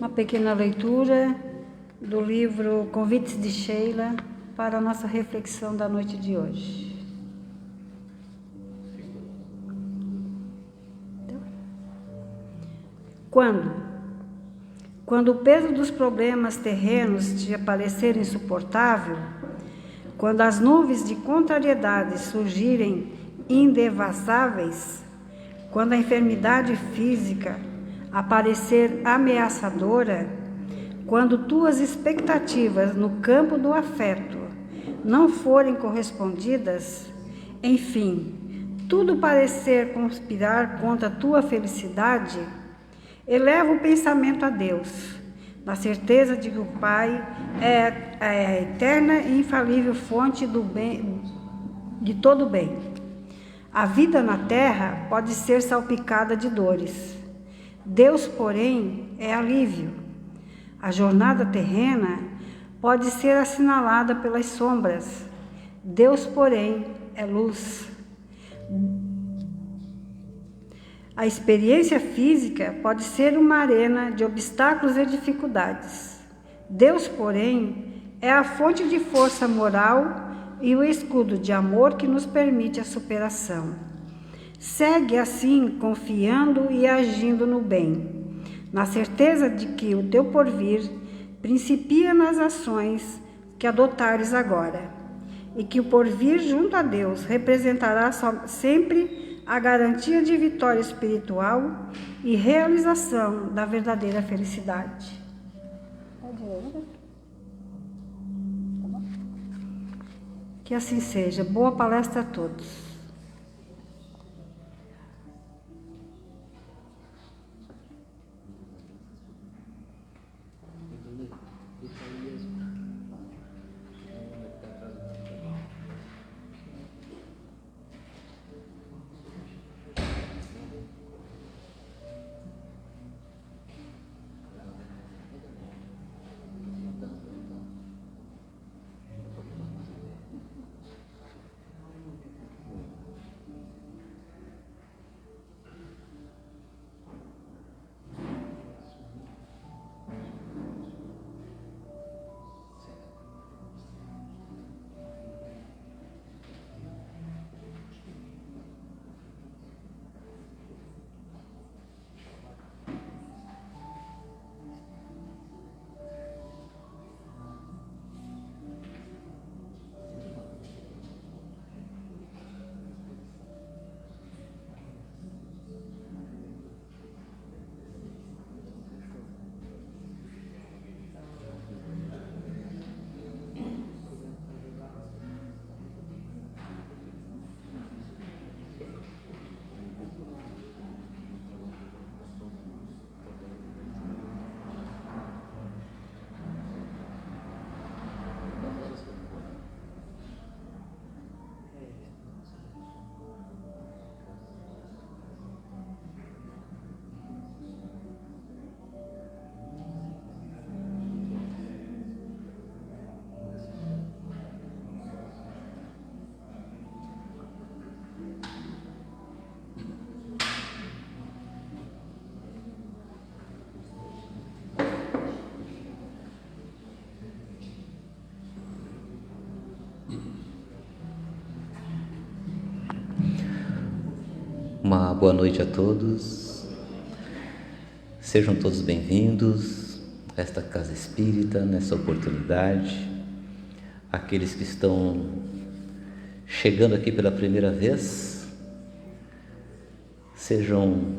Uma pequena leitura do livro Convites de Sheila para a nossa reflexão da noite de hoje. Quando o peso dos problemas terrenos te parecer insuportável, quando as nuvens de contrariedade surgirem indevassáveis, quando a enfermidade física aparecer ameaçadora, quando tuas expectativas no campo do afeto não forem correspondidas, enfim, tudo parecer conspirar contra a tua felicidade, eleva o pensamento a Deus, na certeza de que o Pai é a eterna e infalível fonte do bem, de todo bem. A vida na terra pode ser salpicada de dores. Deus, porém, é alívio. A jornada terrena pode ser assinalada pelas sombras. Deus, porém, é luz. A experiência física pode ser uma arena de obstáculos e dificuldades. Deus, porém, é a fonte de força moral e o escudo de amor que nos permite a superação. Segue assim, confiando e agindo no bem, na certeza de que o teu porvir principia nas ações que adotares agora, e que o porvir junto a Deus representará sempre a garantia de vitória espiritual e realização da verdadeira felicidade. Que assim seja. Boa palestra a todos. Uma boa noite a todos, sejam todos bem-vindos a esta casa espírita, nessa oportunidade. Aqueles que estão chegando aqui pela primeira vez, sejam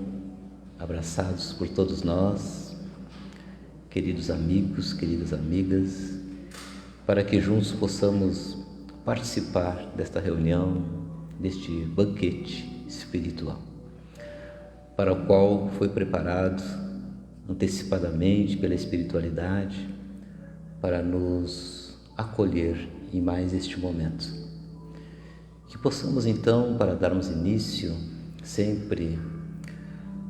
abraçados por todos nós, queridos amigos, queridas amigas, para que juntos possamos participar desta reunião, deste banquete espiritual, para o qual foi preparado antecipadamente pela espiritualidade para nos acolher em mais este momento. Que possamos então, para darmos início, sempre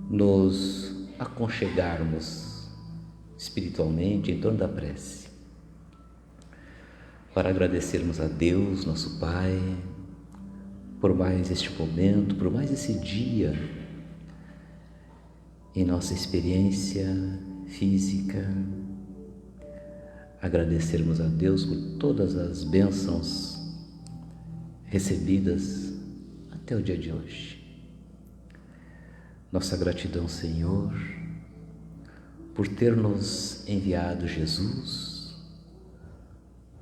nos aconchegarmos espiritualmente em torno da prece, para agradecermos a Deus, nosso Pai, por mais este momento, por mais esse dia em nossa experiência física, agradecermos a Deus por todas as bênçãos recebidas até o dia de hoje. Nossa gratidão, Senhor, por ter nos enviado Jesus,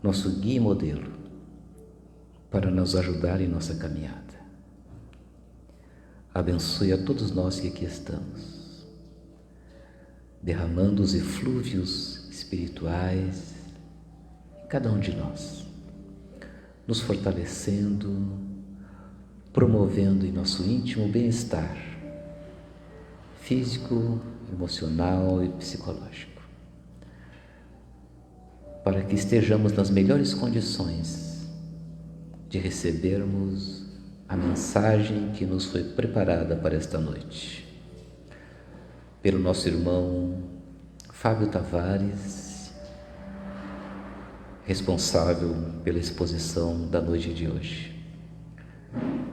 nosso guia e modelo, para nos ajudar em nossa caminhada. Abençoe a todos nós que aqui estamos, derramando os eflúvios espirituais em cada um de nós, nos fortalecendo, promovendo em nosso íntimo bem-estar físico, emocional e psicológico, para que estejamos nas melhores condições de recebermos a mensagem que nos foi preparada para esta noite, pelo nosso irmão Fábio Tavares, responsável pela exposição da noite de hoje.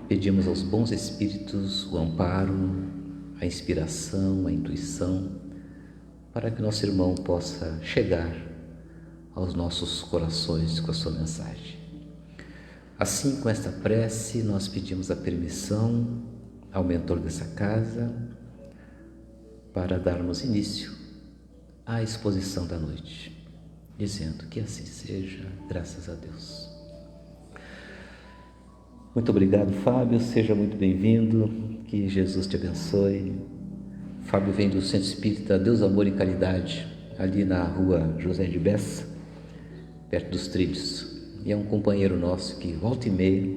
Pedimos aos bons espíritos o amparo, a inspiração, a intuição, para que nosso irmão possa chegar aos nossos corações com a sua mensagem. Assim, com esta prece, nós pedimos a permissão ao mentor dessa casa para darmos início à exposição da noite, dizendo que assim seja, graças a Deus. Muito obrigado, Fábio, seja muito bem-vindo, que Jesus te abençoe. Fábio vem do Centro Espírita Deus, Amor e Caridade, ali na rua José de Bessa, perto dos trilhos. E é um companheiro nosso que, volta e meia,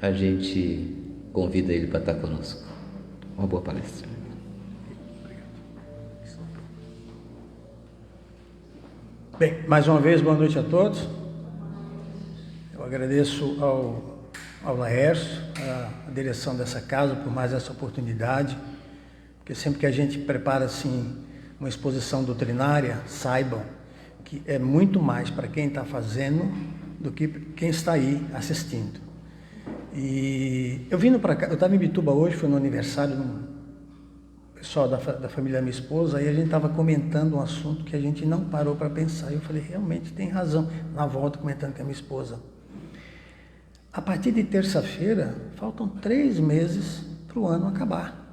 a gente convida ele para estar conosco. Uma boa palestra. Bem, mais uma vez, boa noite a todos. Eu agradeço ao Laércio, a direção dessa casa, por mais essa oportunidade, porque sempre que a gente prepara assim uma exposição doutrinária, saibam que é muito mais para quem está fazendo do que quem está aí assistindo. E eu vindo para cá, eu estava em Bituba hoje, foi no aniversário do pessoal da família da minha esposa, aí a gente estava comentando um assunto que a gente não parou para pensar. Eu falei, realmente tem razão, na volta comentando com a minha esposa. A partir de terça-feira, faltam 3 meses para o ano acabar.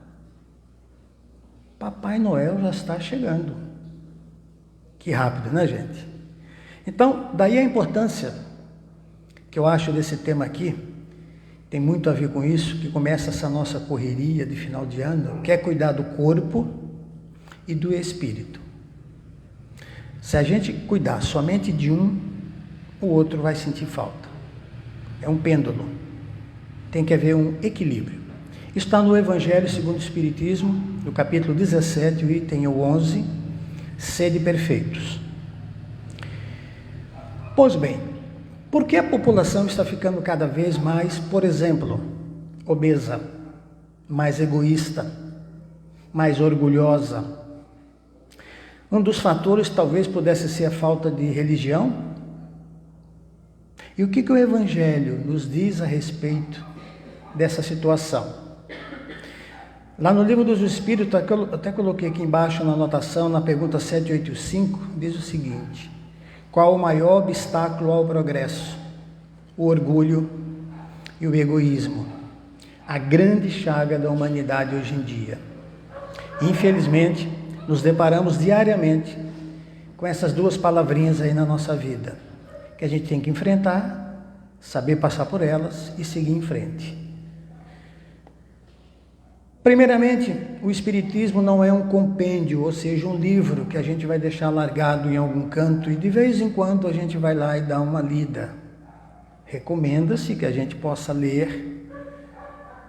Papai Noel já está chegando. Que rápido, né, gente? Então, daí a importância que eu acho desse tema aqui, tem muito a ver com isso, que começa essa nossa correria de final de ano, que é cuidar do corpo e do espírito. Se a gente cuidar somente de um, o outro vai sentir falta. É um pêndulo. Tem que haver um equilíbrio. Isso está no Evangelho segundo o Espiritismo, no capítulo 17, o item 11, sede perfeitos. Pois bem, por que a população está ficando cada vez mais, por exemplo, obesa, mais egoísta, mais orgulhosa? Um dos fatores talvez pudesse ser a falta de religião. E o que o Evangelho nos diz a respeito dessa situação? Lá no Livro dos Espíritos, até coloquei aqui embaixo na anotação, na pergunta 785, diz o seguinte: qual o maior obstáculo ao progresso? O orgulho e o egoísmo. A grande chaga da humanidade hoje em dia. Infelizmente, nos deparamos diariamente com essas duas palavrinhas aí na nossa vida, que a gente tem que enfrentar, saber passar por elas e seguir em frente. Primeiramente, o Espiritismo não é um compêndio, ou seja, um livro que a gente vai deixar largado em algum canto e de vez em quando a gente vai lá e dá uma lida. Recomenda-se que a gente possa ler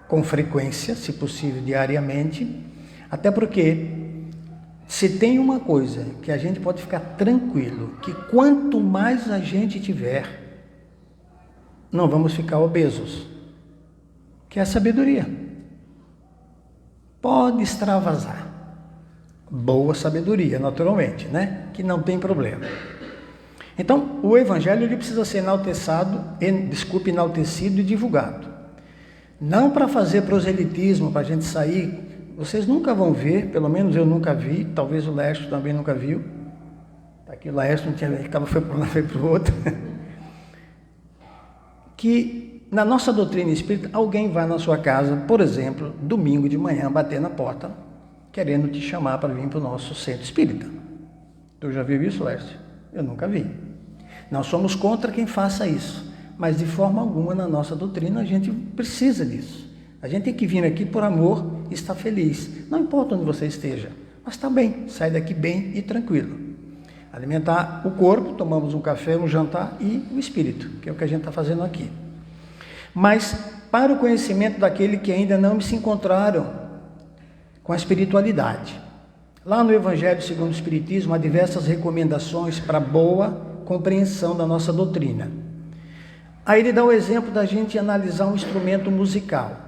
com frequência, se possível diariamente, até porque se tem uma coisa que a gente pode ficar tranquilo, que quanto mais a gente tiver, não vamos ficar obesos, que é a sabedoria. Pode extravasar. Boa sabedoria, naturalmente, né? Que não tem problema. Então, o Evangelho ele precisa ser enaltecido e divulgado. Não para fazer proselitismo, para a gente sair Vocês nunca vão ver, pelo menos eu nunca vi, talvez o Laércio também nunca viu. Tá aqui o Laércio, não tinha, foi para um lado, foi para o outro. Que na nossa doutrina espírita, alguém vai na sua casa, por exemplo, domingo de manhã, bater na porta, querendo te chamar para vir para o nosso centro espírita. Tu já viu isso, Laércio? Eu nunca vi. Nós somos contra quem faça isso, mas de forma alguma na nossa doutrina a gente precisa disso. A gente tem que vir aqui por amor e estar feliz. Não importa onde você esteja, mas está bem, sai daqui bem e tranquilo. Alimentar o corpo, tomamos um café, um jantar e o espírito, que é o que a gente está fazendo aqui. Mas para o conhecimento daquele que ainda não se encontraram com a espiritualidade. Lá no Evangelho segundo o Espiritismo há diversas recomendações para boa compreensão da nossa doutrina. Aí ele dá o exemplo da gente analisar um instrumento musical.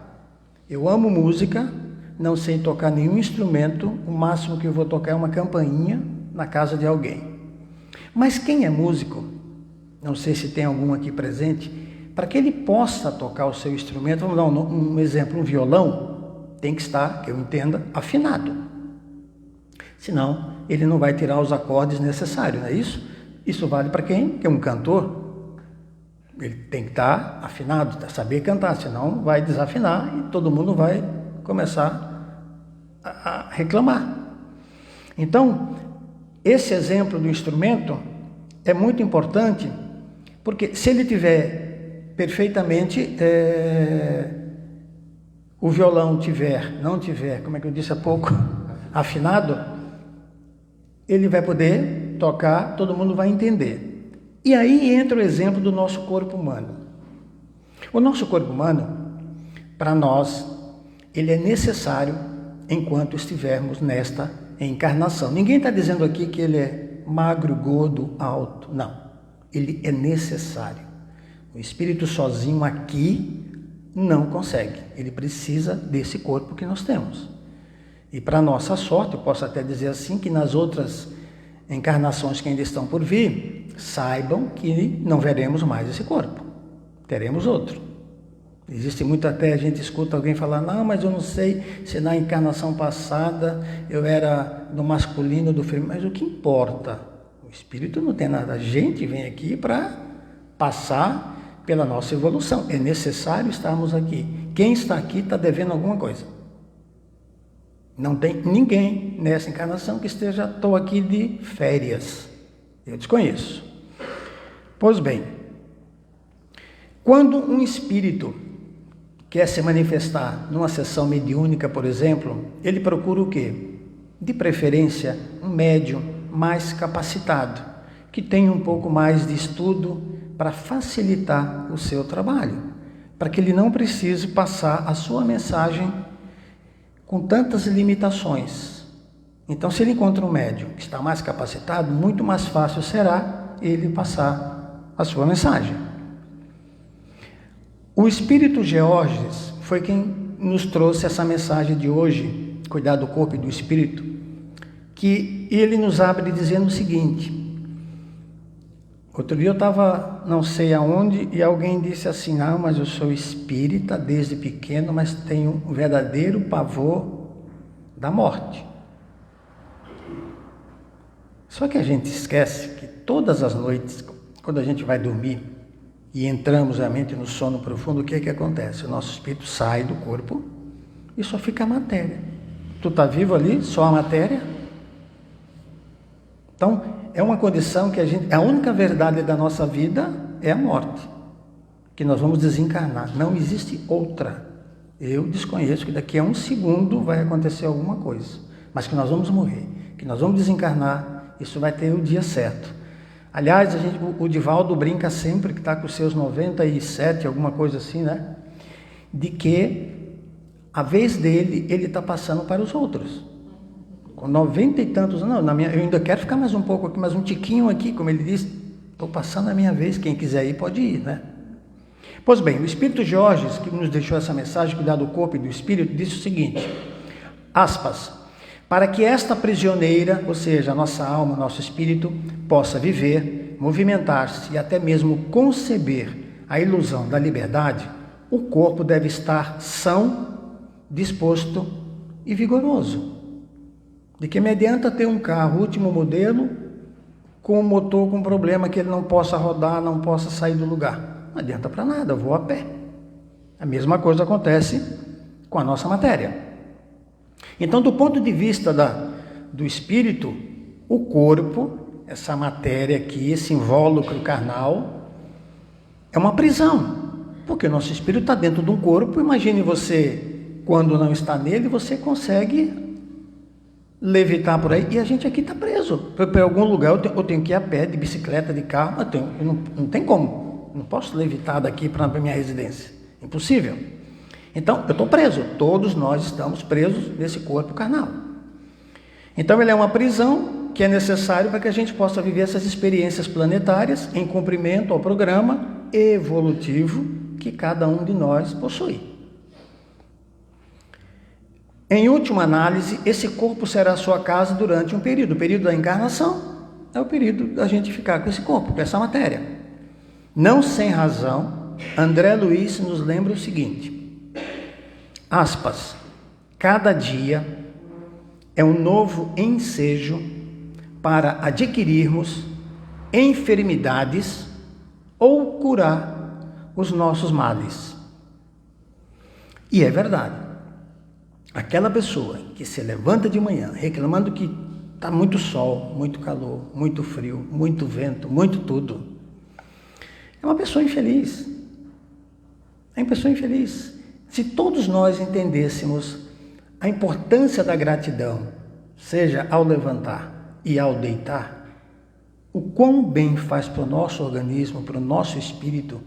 Eu amo música, não sei tocar nenhum instrumento, o máximo que eu vou tocar é uma campainha na casa de alguém. Mas quem é músico, não sei se tem algum aqui presente, para que ele possa tocar o seu instrumento, vamos dar um exemplo, um violão, tem que estar, que eu entenda, afinado. Senão, ele não vai tirar os acordes necessários, não é isso? Isso vale para quem? Que é um cantor. Ele tem que estar afinado, saber cantar, senão vai desafinar e todo mundo vai começar a reclamar. Então, esse exemplo do instrumento é muito importante, porque se ele tiver perfeitamente, o violão não tiver, como é que eu disse há pouco, afinado, ele vai poder tocar, todo mundo vai entender. E aí entra o exemplo do nosso corpo humano. O nosso corpo humano, para nós, ele é necessário enquanto estivermos nesta encarnação. Ninguém está dizendo aqui que ele é magro, gordo, alto. Não. Ele é necessário. O espírito sozinho aqui não consegue. Ele precisa desse corpo que nós temos. E para nossa sorte, eu posso até dizer assim, que nas outras encarnações que ainda estão por vir, saibam que não veremos mais esse corpo, teremos outro. Existe muito, até a gente escuta alguém falar, não, mas eu não sei se na encarnação passada eu era do masculino ou do feminino, mas o que importa? O espírito não tem nada, a gente vem aqui para passar pela nossa evolução, é necessário estarmos aqui. Quem está aqui está devendo alguma coisa. Não tem ninguém nessa encarnação que esteja, estou aqui de férias. Eu desconheço. Pois bem, quando um espírito quer se manifestar numa sessão mediúnica, por exemplo, ele procura o quê? De preferência, um médium mais capacitado, que tenha um pouco mais de estudo para facilitar o seu trabalho, para que ele não precise passar a sua mensagem com tantas limitações. Então, se ele encontra um médium que está mais capacitado, muito mais fácil será ele passar a sua mensagem. O Espírito Geórgides foi quem nos trouxe essa mensagem de hoje, cuidar do corpo e do espírito, que ele nos abre dizendo o seguinte. Outro dia eu estava não sei aonde e alguém disse assim, não, mas eu sou espírita desde pequeno, mas tenho um verdadeiro pavor da morte. Só que a gente esquece que todas as noites, quando a gente vai dormir e entramos realmente no sono profundo, o que é que acontece? O nosso espírito sai do corpo e só fica a matéria. Tu está vivo ali, só a matéria? Então, é uma condição que a única verdade da nossa vida é a morte, que nós vamos desencarnar, não existe outra. Eu desconheço que daqui a um segundo vai acontecer alguma coisa, mas que nós vamos morrer, que nós vamos desencarnar, isso vai ter o dia certo. Aliás, o Divaldo brinca sempre, que está com seus 97, alguma coisa assim, né? De que a vez dele, ele está passando para os outros. Com 90 e tantos, não, eu ainda quero ficar mais um pouco aqui, mais um tiquinho aqui, como ele diz, estou passando a minha vez, quem quiser ir pode ir, né? Pois bem, o Espírito Geórgides, que nos deixou essa mensagem, cuidar do corpo e do espírito, disse o seguinte, aspas, para que esta prisioneira, ou seja, a nossa alma, nosso espírito, possa viver, movimentar-se e até mesmo conceber a ilusão da liberdade, o corpo deve estar são, disposto e vigoroso. De que me adianta ter um carro último modelo com um motor com problema que ele não possa rodar, não possa sair do lugar. Não adianta para nada, eu vou a pé. A mesma coisa acontece com a nossa matéria. Então, do ponto de vista do espírito, o corpo, essa matéria aqui, esse invólucro carnal, é uma prisão, porque o nosso espírito está dentro de um corpo. Imagine você, quando não está nele, você consegue levitar por aí, e a gente aqui está preso. Para algum lugar eu tenho que ir a pé, de bicicleta, de carro, não tem como, não posso levitar daqui para a minha residência, impossível. Então eu estou preso, todos nós estamos presos nesse corpo carnal. Então ele é uma prisão que é necessário para que a gente possa viver essas experiências planetárias em cumprimento ao programa evolutivo que cada um de nós possui. Em última análise, esse corpo será sua casa durante um período. O período da encarnação é o período da gente ficar com esse corpo, com essa matéria. Não sem razão, André Luiz nos lembra o seguinte, aspas, cada dia é um novo ensejo para adquirirmos enfermidades ou curar os nossos males. E é verdade. Aquela pessoa que se levanta de manhã reclamando que está muito sol, muito calor, muito frio, muito vento, muito tudo, é uma pessoa infeliz. É uma pessoa infeliz. Se todos nós entendêssemos a importância da gratidão, seja ao levantar e ao deitar, o quão bem faz para o nosso organismo, para o nosso espírito,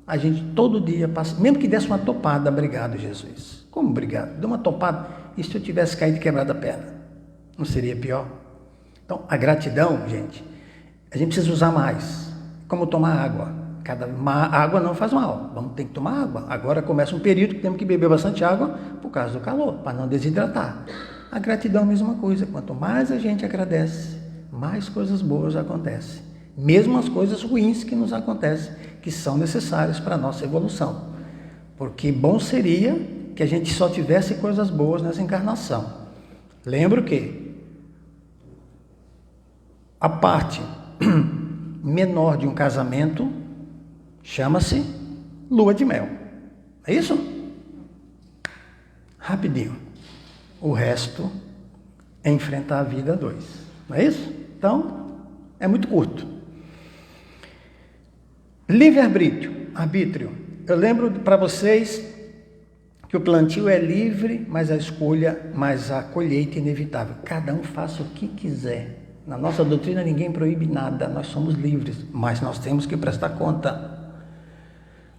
a gente todo dia passa, mesmo que desse uma topada, obrigado Jesus. Como obrigado? Deu uma topada, e se eu tivesse caído e quebrado a perna? Não seria pior? Então, a gratidão, gente, a gente precisa usar mais. Como tomar água. Água não faz mal, vamos ter que tomar água. Agora começa um período que temos que beber bastante água por causa do calor, para não desidratar. A gratidão é a mesma coisa. Quanto mais a gente agradece, mais coisas boas acontecem. Mesmo as coisas ruins que nos acontecem, que são necessárias para a nossa evolução. Porque bom seria que a gente só tivesse coisas boas nessa encarnação. Lembro que a parte menor de um casamento chama-se lua de mel. É isso? Rapidinho. O resto é enfrentar a vida a dois. Não é isso? Então, é muito curto. Livre-arbítrio. Eu lembro para vocês que o plantio é livre, mas a colheita é inevitável. Cada um faça o que quiser. Na nossa doutrina ninguém proíbe nada, nós somos livres, mas nós temos que prestar conta.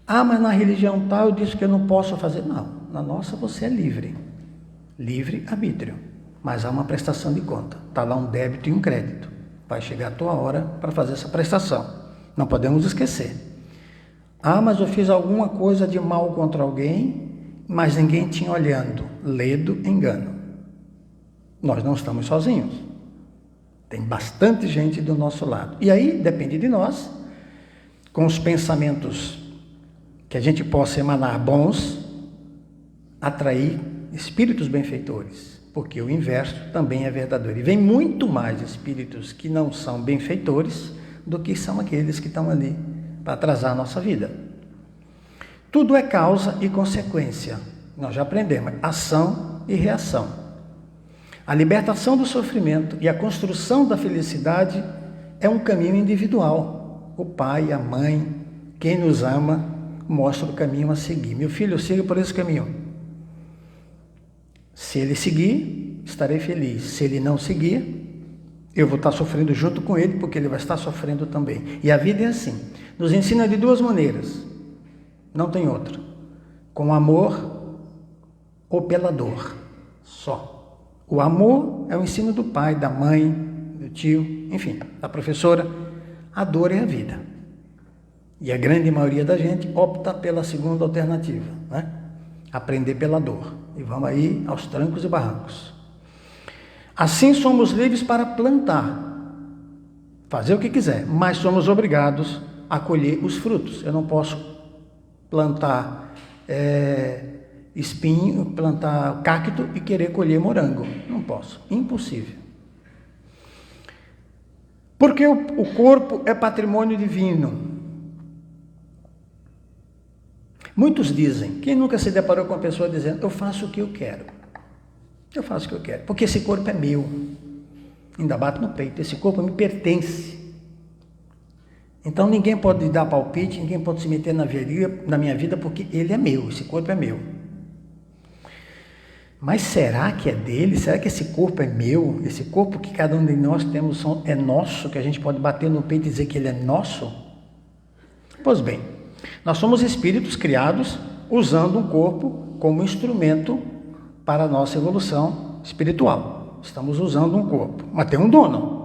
Ah, mas na religião tal eu disse que eu não posso fazer. Não, na nossa você é livre. Livre-arbítrio. Mas há uma prestação de conta. Está lá um débito e um crédito. Vai chegar a tua hora para fazer essa prestação. Não podemos esquecer. Ah, mas eu fiz alguma coisa de mal contra alguém, mas ninguém tinha olhando. Ledo engano. Nós não estamos sozinhos. Tem bastante gente do nosso lado. E aí depende de nós, com os pensamentos que a gente possa emanar bons, atrair espíritos benfeitores. Porque o inverso também é verdadeiro. E vem muito mais espíritos que não são benfeitores do que são aqueles que estão ali para atrasar a nossa vida. Tudo é causa e consequência. Nós já aprendemos. Ação e reação. A libertação do sofrimento e a construção da felicidade é um caminho individual. O pai, a mãe, quem nos ama, mostra o caminho a seguir. Meu filho, siga por esse caminho. Se ele seguir, estarei feliz. Se ele não seguir, eu vou estar sofrendo junto com ele, porque ele vai estar sofrendo também. E a vida é assim. Nos ensina de duas maneiras. Não tem outra. Com amor ou pela dor. Só. O amor é o ensino do pai, da mãe, do tio, enfim, da professora. A dor é a vida. E a grande maioria da gente opta pela segunda alternativa, né? Aprender pela dor. E vamos aí aos trancos e barrancos. Assim somos livres para plantar, fazer o que quiser, mas somos obrigados a colher os frutos. Eu não posso plantar espinho, plantar cacto e querer colher morango. Não posso, impossível. Porque o corpo é patrimônio divino. Muitos dizem, quem nunca se deparou com uma pessoa dizendo, eu faço o que eu quero. Eu faço o que eu quero, porque esse corpo é meu. Ainda bato no peito, esse corpo me pertence. Então ninguém pode dar palpite, ninguém pode se meter na minha vida, porque ele é meu, esse corpo é meu. Mas será que é dele? Será que esse corpo é meu? Esse corpo que cada um de nós temos é nosso, que a gente pode bater no peito e dizer que ele é nosso? Pois bem, nós somos espíritos criados usando um corpo como instrumento para a nossa evolução espiritual. Estamos usando um corpo, mas tem um dono.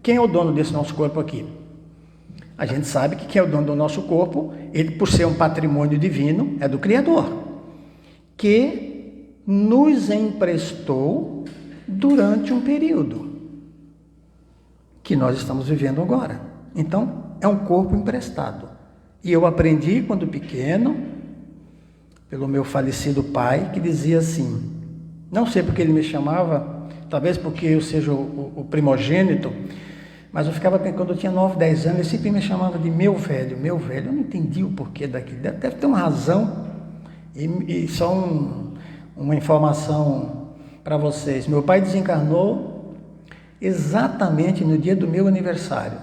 Quem é o dono desse nosso corpo aqui? A gente sabe que quem é o dono do nosso corpo, ele, por ser um patrimônio divino, é do Criador, que nos emprestou durante um período que nós estamos vivendo agora. Então, é um corpo emprestado. E eu aprendi quando pequeno, pelo meu falecido pai, que dizia assim, não sei porque ele me chamava, talvez porque eu seja o primogênito, mas eu ficava, quando eu tinha 9, 10 anos, ele sempre me chamava de meu velho. Eu não entendi o porquê daquilo, deve ter uma razão, e só uma informação para vocês. Meu pai desencarnou exatamente no dia do meu aniversário.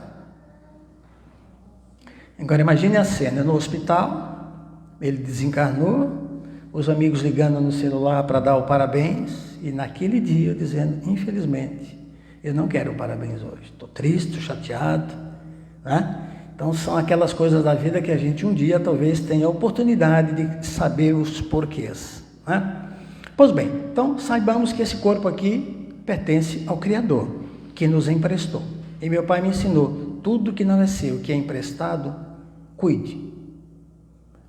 Agora imagine a cena, no hospital, ele desencarnou, os amigos ligando no celular para dar o parabéns, e naquele dia eu dizendo, infelizmente, eu não quero o parabéns hoje, estou triste, estou chateado, né? Então são aquelas coisas da vida que a gente um dia talvez tenha a oportunidade de saber os porquês, né? Pois bem, então saibamos que esse corpo aqui pertence ao Criador, que nos emprestou. E meu pai me ensinou, tudo que não é seu, que é emprestado, cuide.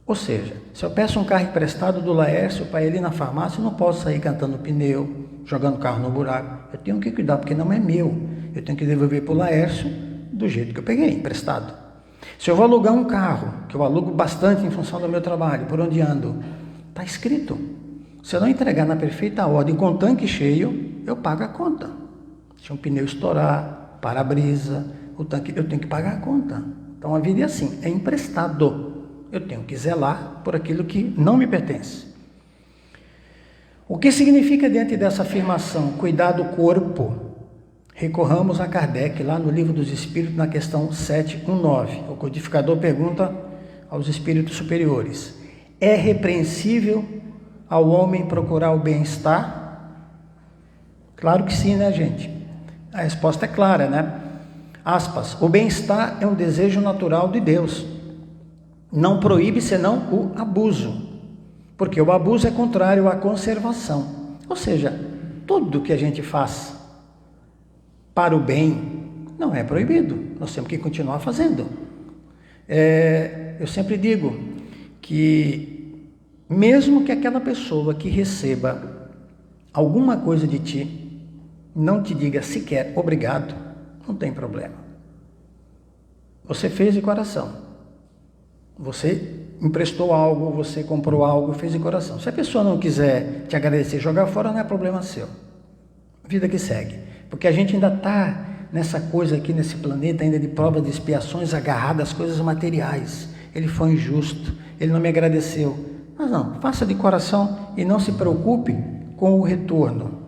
Ou seja, se eu peço um carro emprestado do Laércio para ele ir na farmácia, eu não posso sair cantando pneu, jogando o carro no buraco. Eu tenho que cuidar, porque não é meu. Eu tenho que devolver para o Laércio do jeito que eu peguei, emprestado. Se eu vou alugar um carro, que eu alugo bastante em função do meu trabalho, por onde ando, está escrito. Se eu não entregar na perfeita ordem com o tanque cheio, eu pago a conta. Se um pneu estourar, para-brisa, o tanque, eu tenho que pagar a conta. Então a vida é assim, é emprestado. Eu tenho que zelar por aquilo que não me pertence. O que significa diante dessa afirmação, cuidar do corpo? Recorramos a Kardec, lá no Livro dos Espíritos, na questão 719. O codificador pergunta aos espíritos superiores, é repreensível ao homem procurar o bem-estar? Claro que sim, né, gente? A resposta é clara, né? Aspas, o bem-estar é um desejo natural de Deus. Não proíbe senão o abuso, porque o abuso é contrário à conservação. Ou seja, tudo que a gente faz para o bem não é proibido, nós temos que continuar fazendo. Eu sempre digo que mesmo que aquela pessoa que receba alguma coisa de ti não te diga sequer obrigado, não tem problema. Você fez de coração. Você emprestou algo, você comprou algo, fez de coração. Se a pessoa não quiser te agradecer, jogar fora, não é problema seu. Vida que segue. Porque a gente ainda está nessa coisa aqui, nesse planeta, ainda de provas de expiações, agarrado às coisas materiais. Ele foi injusto, ele não me agradeceu. Mas não, faça de coração e não se preocupe com o retorno.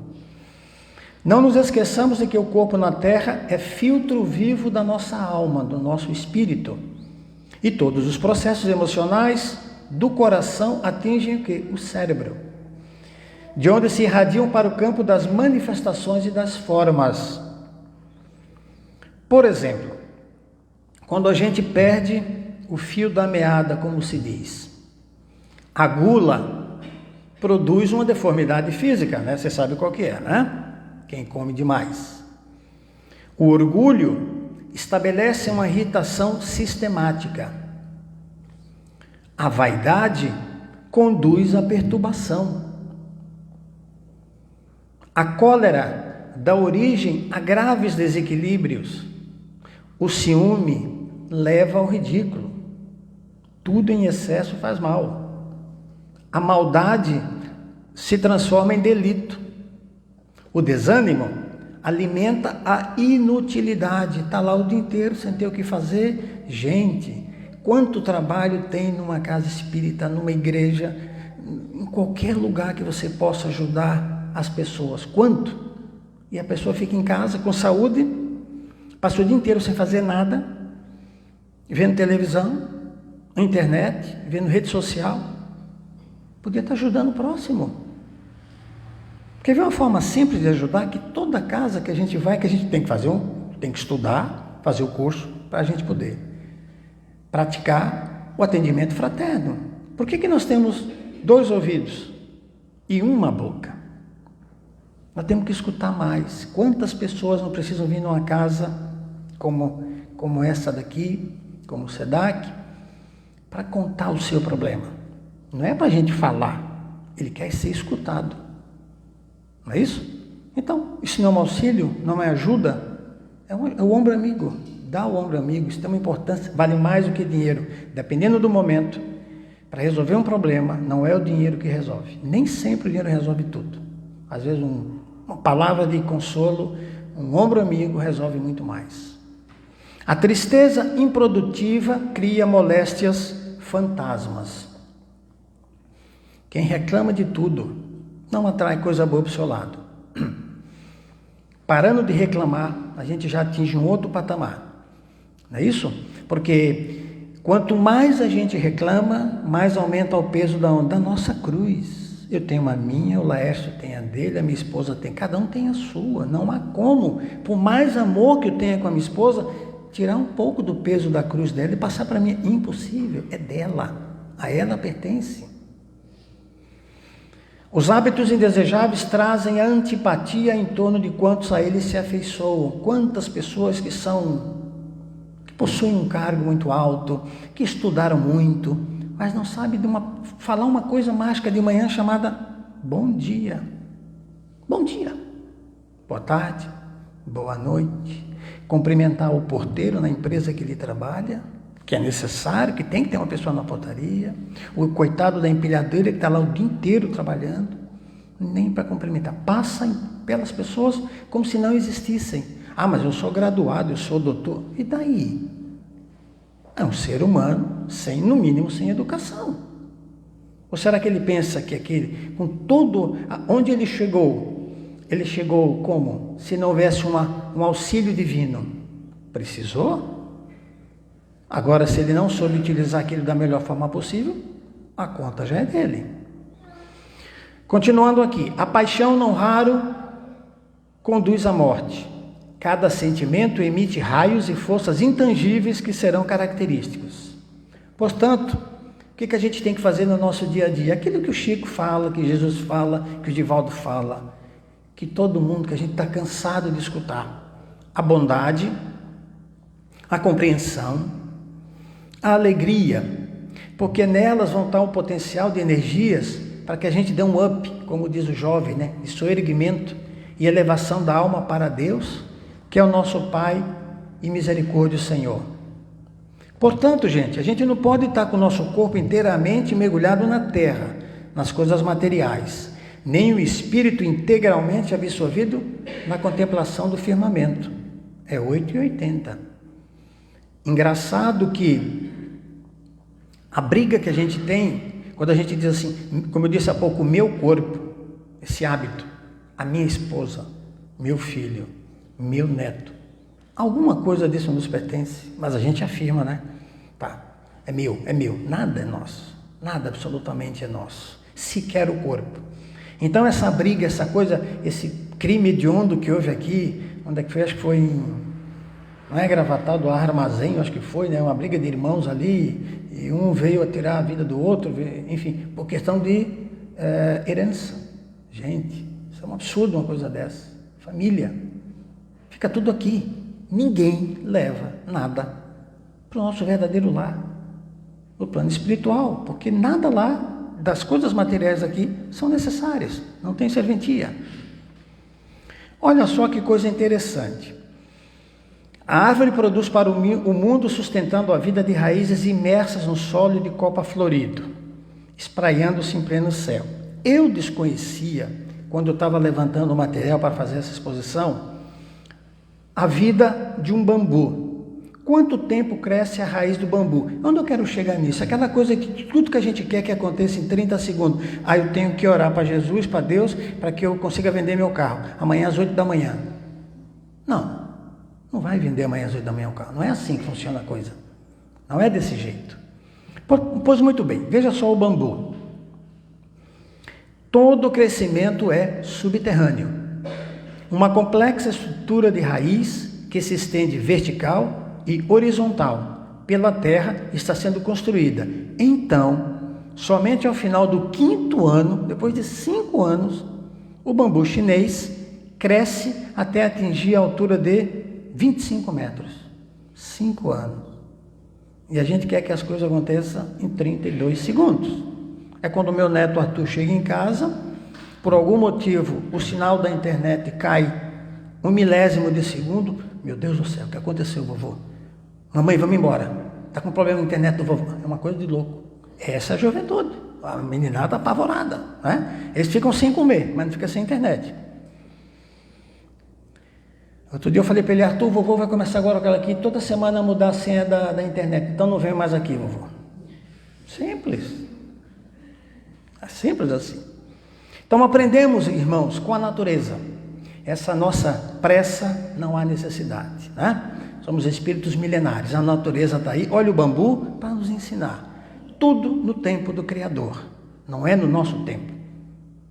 Não nos esqueçamos de que o corpo na Terra é filtro vivo da nossa alma, do nosso espírito. E todos os processos emocionais do coração atingem o quê? O cérebro, de onde se irradiam para o campo das manifestações e das formas. Por exemplo, quando a gente perde o fio da meada, como se diz, a gula produz uma deformidade física, né? Você sabe qual que é, né? Quem come demais. O orgulho estabelece uma irritação sistemática. A vaidade conduz à perturbação. A cólera dá origem a graves desequilíbrios. O ciúme leva ao ridículo. Tudo em excesso faz mal. a maldade se transforma em delito. O desânimo alimenta a inutilidade. Está lá o dia inteiro sem ter o que fazer. Gente, quanto trabalho tem numa casa espírita, numa igreja, em qualquer lugar que você possa ajudar as pessoas. Quanto? E a pessoa fica em casa com saúde, passa o dia inteiro sem fazer nada, vendo televisão, internet, vendo rede social. Podia estar ajudando o próximo. Quer ver uma forma simples de ajudar? Que toda casa que a gente vai, que a gente tem que fazer tem que estudar, fazer o curso, para a gente poder praticar o atendimento fraterno. Por que nós temos 2 ouvidos e uma boca? Nós temos que escutar mais. Quantas pessoas não precisam vir numa casa como essa daqui, como o SEDAC, para contar o seu problema? Não é para a gente falar, ele quer ser escutado. Não é isso? Então, isso não é um auxílio, não é ajuda, é o ombro amigo. Dá o ombro amigo, isso tem uma importância, vale mais do que dinheiro. Dependendo do momento, para resolver um problema, não é o dinheiro que resolve. Nem sempre o dinheiro resolve tudo. Às vezes uma palavra de consolo, um ombro amigo resolve muito mais. A tristeza improdutiva cria moléstias fantasmas. Quem reclama de tudo não atrai coisa boa para o seu lado. Parando de reclamar, a gente já atinge um outro patamar. Não é isso? Porque quanto mais a gente reclama, mais aumenta o peso da nossa cruz. Eu tenho a minha, o Laércio tem a dele, a minha esposa tem, cada um tem a sua. Não há como, por mais amor que eu tenha com a minha esposa, tirar um pouco do peso da cruz dela e passar para mim. É impossível, é dela, a ela pertence. Os hábitos indesejáveis trazem a antipatia em torno de quantos a eles se afeiçoam. Quantas pessoas que possuem um cargo muito alto, que estudaram muito, mas não sabem falar uma coisa mágica de manhã chamada bom dia. Bom dia, boa tarde, boa noite. Cumprimentar o porteiro na empresa que ele trabalha, que é necessário, que tem que ter uma pessoa na portaria. O coitado da empilhadeira que está lá o dia inteiro trabalhando, nem para cumprimentar. Passa pelas pessoas como se não existissem. Ah, mas eu sou graduado, eu sou doutor. E daí? É um ser humano, no mínimo, sem educação. Ou será que ele pensa que aquele, com todo, onde ele chegou como? Se não houvesse um auxílio divino. Precisou? Agora, se ele não soube utilizar aquilo da melhor forma possível, a conta já é dele. Continuando aqui, a paixão não raro conduz à morte. Cada sentimento emite raios e forças intangíveis que serão característicos. Portanto, o que a gente tem que fazer no nosso dia a dia? Aquilo que o Chico fala, que Jesus fala, que o Divaldo fala, que todo mundo, que a gente está cansado de escutar. A bondade, a compreensão, a alegria, porque nelas vão estar um potencial de energias para que a gente dê um up, como diz o jovem, né? De soerguimento e elevação da alma para Deus, que é o nosso Pai e misericórdia, Senhor. Portanto, gente, a gente não pode estar com o nosso corpo inteiramente mergulhado na terra, nas coisas materiais, nem o espírito integralmente absorvido na contemplação do firmamento. É 8,80. Engraçado que a briga que a gente tem, quando a gente diz assim, como eu disse há pouco, o meu corpo, esse hábito, a minha esposa, meu filho, meu neto, alguma coisa disso nos pertence, mas a gente afirma, né? Tá, é meu, nada é nosso, nada absolutamente é nosso, sequer o corpo. Então essa briga, essa coisa, esse crime hediondo que houve aqui, onde é que foi? Acho que foi não é Gravatal, do Armazém, acho que foi, né? Uma briga de irmãos ali, e um veio a tirar a vida do outro, enfim, por questão de herança. Gente, isso é um absurdo, uma coisa dessa. Família, fica tudo aqui, ninguém leva nada para o nosso verdadeiro lar, o plano espiritual, porque nada lá das coisas materiais aqui são necessárias, não tem serventia. Olha só que coisa interessante. A árvore produz para o mundo sustentando a vida de raízes imersas no solo de copa florido. espraiando-se em pleno céu. Eu desconhecia, quando eu estava levantando o material para fazer essa exposição, a vida de um bambu. Quanto tempo cresce a raiz do bambu? Onde eu quero chegar nisso? Aquela coisa que tudo que a gente quer que aconteça em 30 segundos. Aí eu tenho que orar para Jesus, para Deus, para que eu consiga vender meu carro amanhã às 8 da manhã. Não, não vai vender amanhã às 8 da manhã o carro. Não é assim que funciona a coisa. Não é desse jeito. Pois muito bem, veja só o bambu. Todo crescimento é subterrâneo. Uma complexa estrutura de raiz que se estende vertical e horizontal pela terra está sendo construída. Então, somente ao final do 5º ano, depois de 5 anos, o bambu chinês cresce até atingir a altura de 25 metros. 5 anos. E a gente quer que as coisas aconteçam em 32 segundos. É quando o meu neto Arthur chega em casa, por algum motivo o sinal da internet cai 1 milésimo de segundo. Meu Deus do céu, o que aconteceu, vovô? Mamãe, vamos embora. Está com problema na internet do vovô. É uma coisa de louco. Essa é a juventude. A meninada apavorada, né? Eles ficam sem comer, mas não ficam sem internet. Outro dia eu falei para ele, Arthur, vovô vai começar agora aquela aqui, toda semana a mudar a senha da internet. Então não vem mais aqui, vovô. Simples. É simples assim. Então aprendemos, irmãos, com a natureza. Essa nossa pressa não há necessidade, né? Somos espíritos milenares, a natureza está aí. Olha o bambu para nos ensinar. Tudo no tempo do Criador, não é no nosso tempo.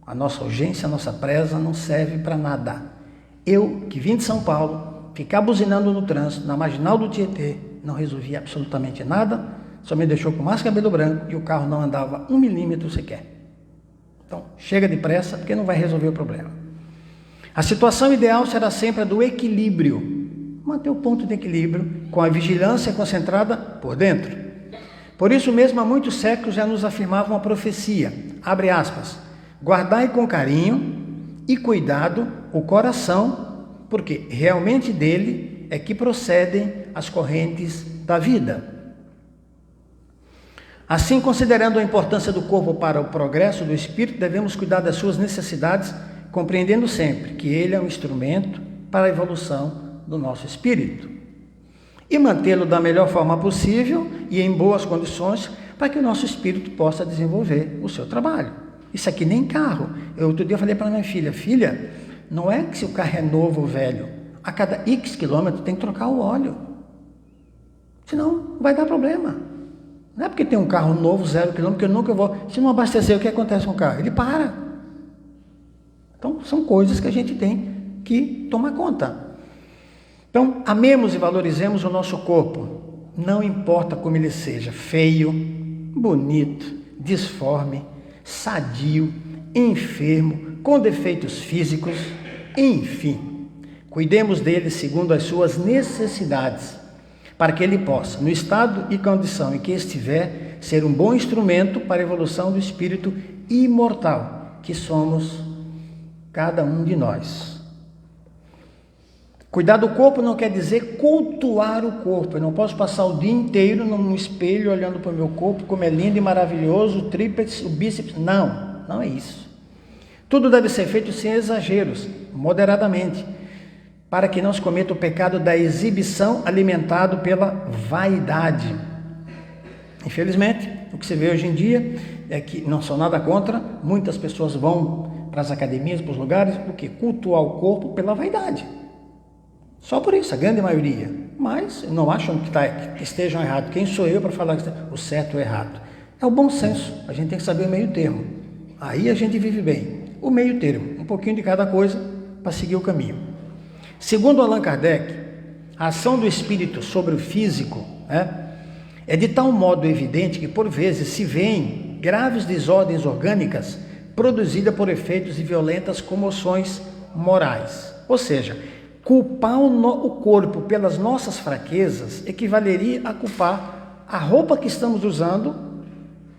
A nossa urgência, a nossa pressa não serve para nada. Eu, que vim de São Paulo, ficar buzinando no trânsito, na marginal do Tietê, não resolvia absolutamente nada, só me deixou com mais cabelo branco e o carro não andava 1 milímetro sequer. Então, chega de pressa, porque não vai resolver o problema. A situação ideal será sempre a do equilíbrio. Manter o ponto de equilíbrio com a vigilância concentrada por dentro. Por isso mesmo, há muitos séculos já nos afirmava uma profecia, abre aspas, guardai com carinho e cuidado o coração, porque realmente dele é que procedem as correntes da vida. Assim, considerando a importância do corpo para o progresso do espírito, devemos cuidar das suas necessidades, compreendendo sempre que ele é um instrumento para a evolução do nosso espírito e mantê-lo da melhor forma possível e em boas condições para que o nosso espírito possa desenvolver o seu trabalho. Isso aqui nem carro. Outro dia eu falei para minha filha, filha, não é que se o carro é novo ou velho, a cada X quilômetros tem que trocar o óleo, senão vai dar problema. Não é porque tem um carro novo, 0 quilômetro, que eu nunca vou, se não abastecer, o que acontece com o carro? Ele para. Então são coisas que a gente tem que tomar conta. Então, amemos e valorizemos o nosso corpo, não importa como ele seja, feio, bonito, disforme, sadio, enfermo, com defeitos físicos, enfim. Cuidemos dele segundo as suas necessidades, para que ele possa, no estado e condição em que estiver, ser um bom instrumento para a evolução do espírito imortal, que somos cada um de nós. Cuidar do corpo não quer dizer cultuar o corpo. Eu não posso passar o dia inteiro num espelho olhando para o meu corpo, como é lindo e maravilhoso, o tríceps, o bíceps. Não, não é isso. Tudo deve ser feito sem exageros, moderadamente, para que não se cometa o pecado da exibição alimentado pela vaidade. Infelizmente, o que se vê hoje em dia é que, não sou nada contra, muitas pessoas vão para as academias, para os lugares, porque cultuar o corpo pela vaidade. Só por isso, a grande maioria. Mas não acham que estejam errados. Quem sou eu para falar que o certo ou errado? É o bom senso. A gente tem que saber o meio termo. Aí a gente vive bem. O meio termo, um pouquinho de cada coisa para seguir o caminho. Segundo Allan Kardec, a ação do espírito sobre o físico é de tal modo evidente que por vezes se veem graves desordens orgânicas produzidas por efeitos de violentas comoções morais. Ou seja, culpar o corpo pelas nossas fraquezas equivaleria a culpar a roupa que estamos usando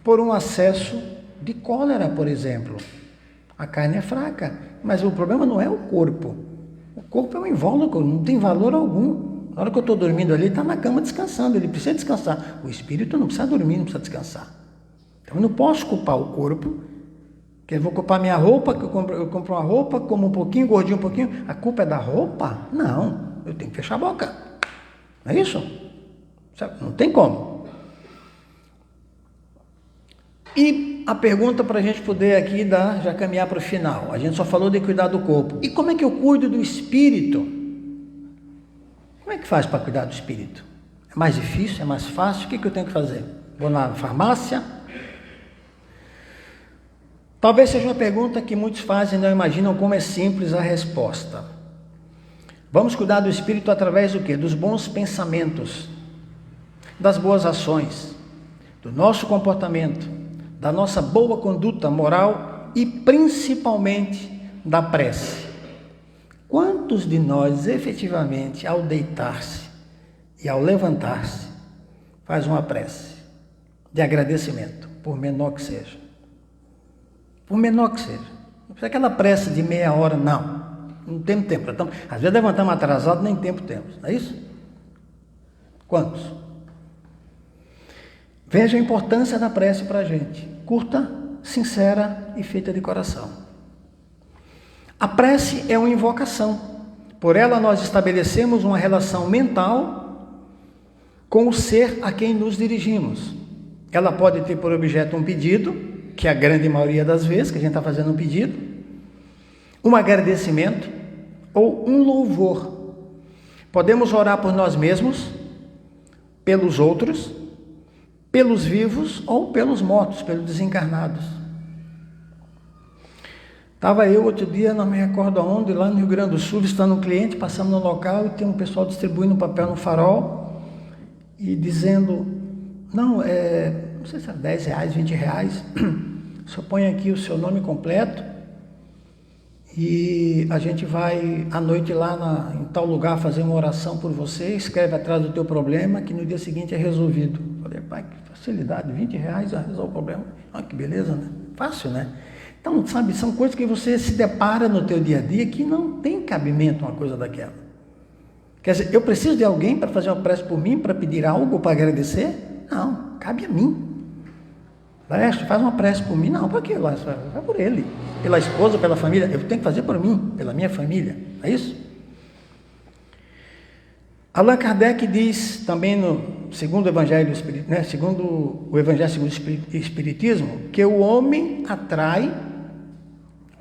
por um acesso de cólera, por exemplo. A carne é fraca, mas o problema não é o corpo. O corpo é um invólucro, não tem valor algum. Na hora que eu estou dormindo ali, ele está na cama descansando, ele precisa descansar. O espírito não precisa dormir, não precisa descansar. Então eu não posso culpar o corpo, que eu vou culpar minha roupa, que eu compro uma roupa, como um pouquinho, gordinho um pouquinho, a culpa é da roupa? Não, eu tenho que fechar a boca. Não é isso? Não tem como. E a pergunta para a gente poder aqui já caminhar para o final. A gente só falou de cuidar do corpo. E como é que eu cuido do espírito? Como é que faz para cuidar do espírito? É mais difícil? É mais fácil? O que eu tenho que fazer? Vou na farmácia? Talvez seja uma pergunta que muitos fazem e não imaginam como é simples a resposta. Vamos cuidar do espírito através do quê? Dos bons pensamentos, das boas ações, do nosso comportamento, da nossa boa conduta moral e principalmente da prece. Quantos de nós efetivamente, ao deitar-se e ao levantar-se, faz uma prece de agradecimento, por menor que seja? Por menor que seja. Não precisa aquela prece de meia hora, não temos tempo. Então, às vezes levantamos atrasado, nem tempo temos, não é isso? Quantos? Veja a importância da prece para a gente. Curta, sincera e feita de coração. A prece é uma invocação. Por ela nós estabelecemos uma relação mental com o ser a quem nos dirigimos. Ela pode ter por objeto um pedido, que é a grande maioria das vezes que a gente está fazendo um pedido, um agradecimento ou um louvor. Podemos orar por nós mesmos, pelos outros, pelos vivos ou pelos mortos, pelos desencarnados. Estava eu outro dia, não me recordo aonde, lá no Rio Grande do Sul, visitando um cliente, passamos no local e tem um pessoal distribuindo papel no farol e dizendo, não sei se é 10 reais, 20 reais, só põe aqui o seu nome completo e a gente vai à noite lá em tal lugar fazer uma oração por você, escreve atrás do teu problema que no dia seguinte é resolvido. Falei, pai, que facilidade, 20 reais já resolve o problema. Ah, que beleza, né? Fácil, né? Então, sabe, são coisas que você se depara no teu dia a dia que não tem cabimento uma coisa daquela. Quer dizer, eu preciso de alguém para fazer uma prece por mim, para pedir algo, para agradecer? Não, cabe a mim. Leste, faz uma prece por mim. Não, para quê? Vai por ele, pela esposa, pela família. Eu tenho que fazer por mim, pela minha família. É isso? Allan Kardec diz também segundo o Evangelho segundo o Espiritismo, que o homem atrai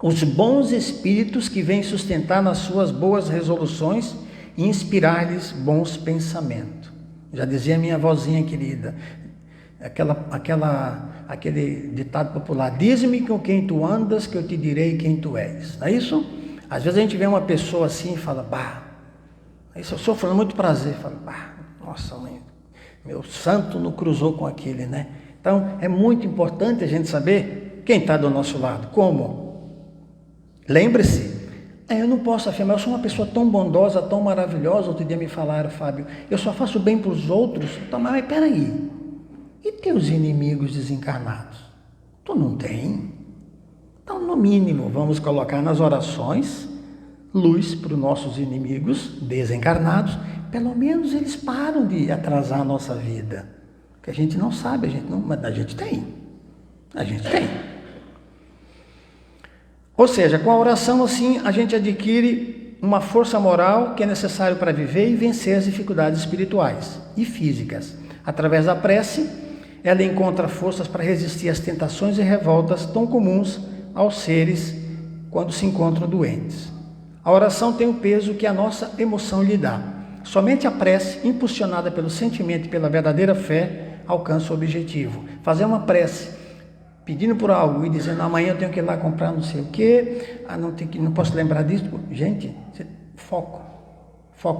os bons espíritos que vêm sustentar nas suas boas resoluções e inspirar-lhes bons pensamentos. Já dizia minha vozinha querida, aquele ditado popular, diz-me com quem tu andas que eu te direi quem tu és. Não é isso? Às vezes a gente vê uma pessoa assim e fala, isso eu sofro muito prazer, fala, nossa mãe, meu santo não cruzou com aquele, né? Então é muito importante a gente saber quem está do nosso lado. Como? Lembre-se, eu não posso afirmar, eu sou uma pessoa tão bondosa, tão maravilhosa. Outro dia me falaram, Fábio, eu só faço bem para os outros. Então, mas peraí, e teus inimigos desencarnados? Tu não tem? Então, no mínimo, vamos colocar nas orações luz para os nossos inimigos desencarnados. Pelo menos eles param de atrasar a nossa vida. Que a gente não sabe, mas a gente tem. A gente tem. Ou seja, com a oração assim, a gente adquire uma força moral que é necessária para viver e vencer as dificuldades espirituais e físicas. Através da prece, ela encontra forças para resistir às tentações e revoltas tão comuns aos seres quando se encontram doentes. A oração tem o peso que a nossa emoção lhe dá. Somente a prece, impulsionada pelo sentimento e pela verdadeira fé, alcança o objetivo. Fazer uma prece pedindo por algo e dizendo, amanhã eu tenho que ir lá comprar não sei o quê, não posso lembrar disso. Gente, foco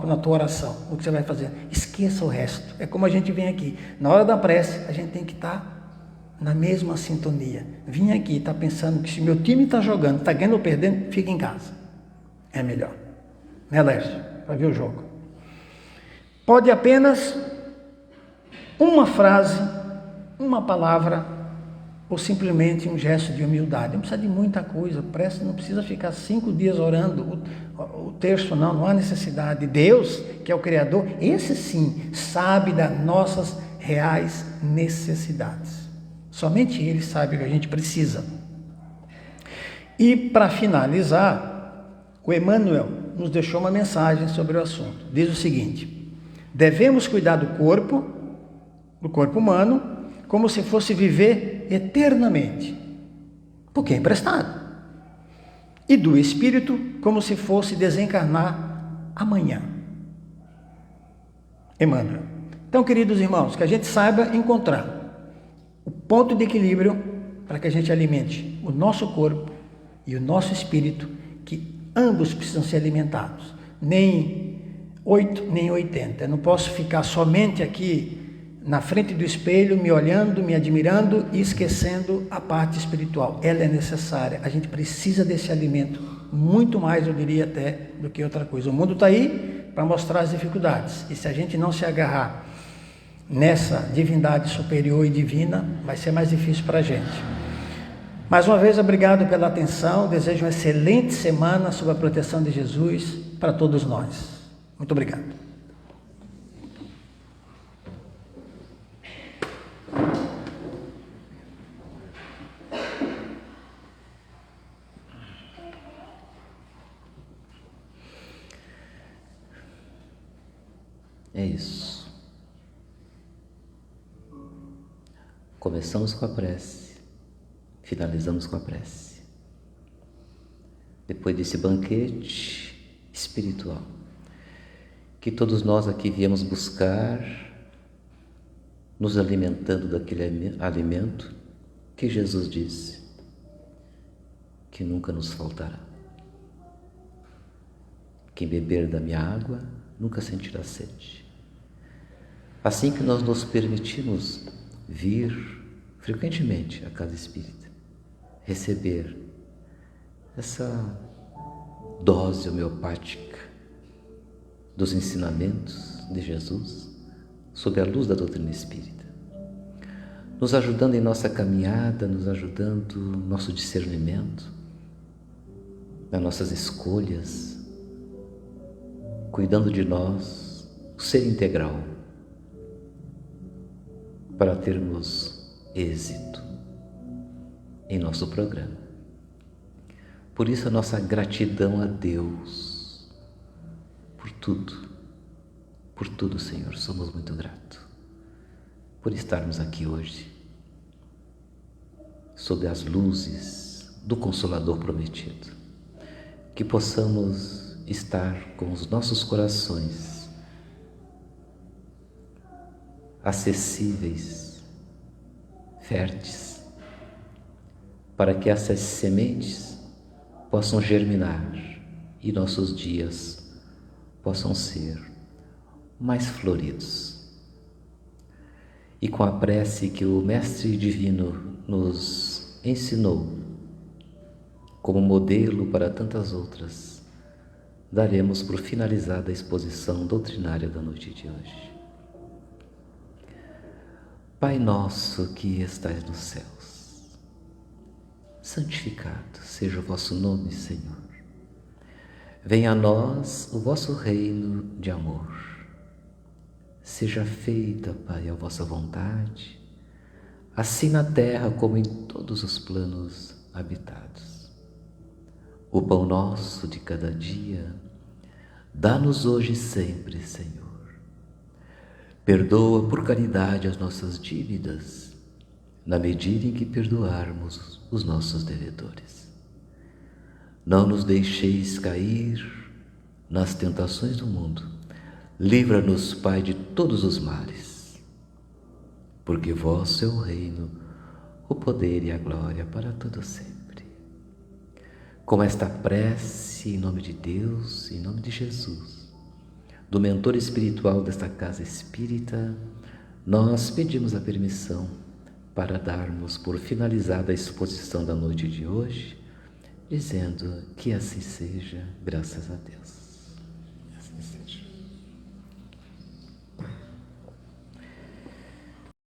na tua oração, no que você vai fazer. Esqueça o resto. É como a gente vem aqui. Na hora da prece, a gente tem que estar na mesma sintonia. Vim aqui, está pensando que se meu time está jogando, está ganhando ou perdendo, fica em casa. É melhor. Né, Lércio? Para ver o jogo. Pode apenas uma frase, uma palavra, ou simplesmente um gesto de humildade. Não precisa de muita coisa. Prece não precisa ficar 5 dias orando o terço, não há necessidade. Deus, que é o Criador, esse sim, sabe das nossas reais necessidades. Somente Ele sabe o que a gente precisa. E para finalizar, o Emmanuel nos deixou uma mensagem sobre o assunto. Diz o seguinte: devemos cuidar do corpo humano, como se fosse viver eternamente, porque é emprestado, e do espírito como se fosse desencarnar amanhã. Emmanuel. Então, queridos irmãos, que a gente saiba encontrar o ponto de equilíbrio para que a gente alimente o nosso corpo e o nosso espírito, que ambos precisam ser alimentados, nem 8 nem 80. Eu não posso ficar somente aqui na frente do espelho, me olhando, me admirando e esquecendo a parte espiritual. Ela é necessária, a gente precisa desse alimento, muito mais, eu diria até, do que outra coisa. O mundo está aí para mostrar as dificuldades, e se a gente não se agarrar nessa divindade superior e divina, vai ser mais difícil para a gente. Mais uma vez, obrigado pela atenção, desejo uma excelente semana sob a proteção de Jesus para todos nós. Muito obrigado. É isso. Começamos com a prece, finalizamos com a prece. Depois desse banquete espiritual, que todos nós aqui viemos buscar, nos alimentando daquele alimento que Jesus disse que nunca nos faltará. Quem beber da minha água nunca sentirá sede. Assim que nós nos permitimos vir frequentemente à casa espírita, receber essa dose homeopática dos ensinamentos de Jesus sob a luz da doutrina espírita, nos ajudando em nossa caminhada, nos ajudando no nosso discernimento, nas nossas escolhas, cuidando de nós, o ser integral, para termos êxito em nosso programa. Por isso a nossa gratidão a Deus, por tudo, Senhor, somos muito gratos, por estarmos aqui hoje, sob as luzes do Consolador prometido, que possamos estar com os nossos corações acessíveis, férteis, para que essas sementes possam germinar e nossos dias possam ser mais floridos. E com a prece que o Mestre Divino nos ensinou, como modelo para tantas outras, daremos por finalizada a exposição doutrinária da noite de hoje. Pai nosso que estais nos céus, santificado seja o vosso nome, Senhor. Venha a nós o vosso reino de amor. Seja feita, Pai, a vossa vontade, assim na terra como em todos os planos habitados. O pão nosso de cada dia, dá-nos hoje e sempre, Senhor. Perdoa por caridade as nossas dívidas, na medida em que perdoarmos os nossos devedores. Não nos deixeis cair nas tentações do mundo. Livra-nos, Pai, de todos os males, porque vosso é o reino, o poder e a glória para todo sempre. Com esta prece, em nome de Deus, em nome de Jesus, do mentor espiritual desta casa espírita, nós pedimos a permissão para darmos por finalizada a exposição da noite de hoje, dizendo que assim seja, graças a Deus.